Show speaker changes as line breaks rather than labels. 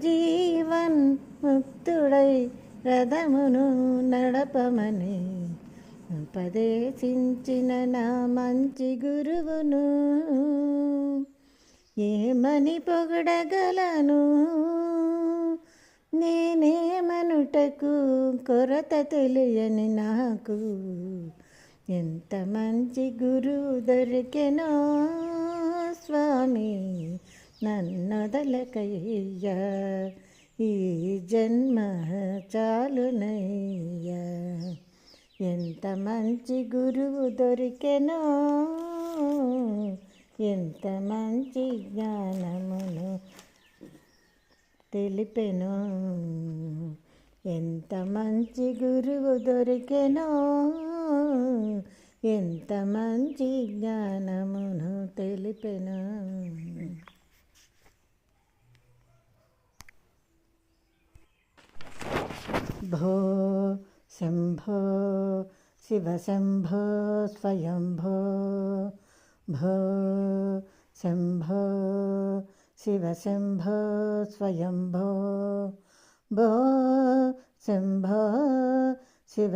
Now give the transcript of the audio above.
జీవన్ ముక్తుడై రథమును నడపమని ఉపదేశించిన నా మంచి గురువును ఏమని పొగడగలను? నేనేమనుటకు కొరత తెలియని నాకు ఎంత మంచి గురువు దొరికెనో స్వామి, నన్నొదలకయ్యా ఈ జన్మ చాలునయ్యా. ఎంత మంచి గురువు దొరికెనో, ఎంత మంచి జ్ఞానమును తెలిపెనో, ఎంత మంచి గురువు దొరికెనో, ఎంత మంచి జ్ఞానమును తెలిపెనో. భో శంభో శివ శంభో స్వయంభో, భో శంభో శివ శంభో స్వయంభో, భో శంభో శివ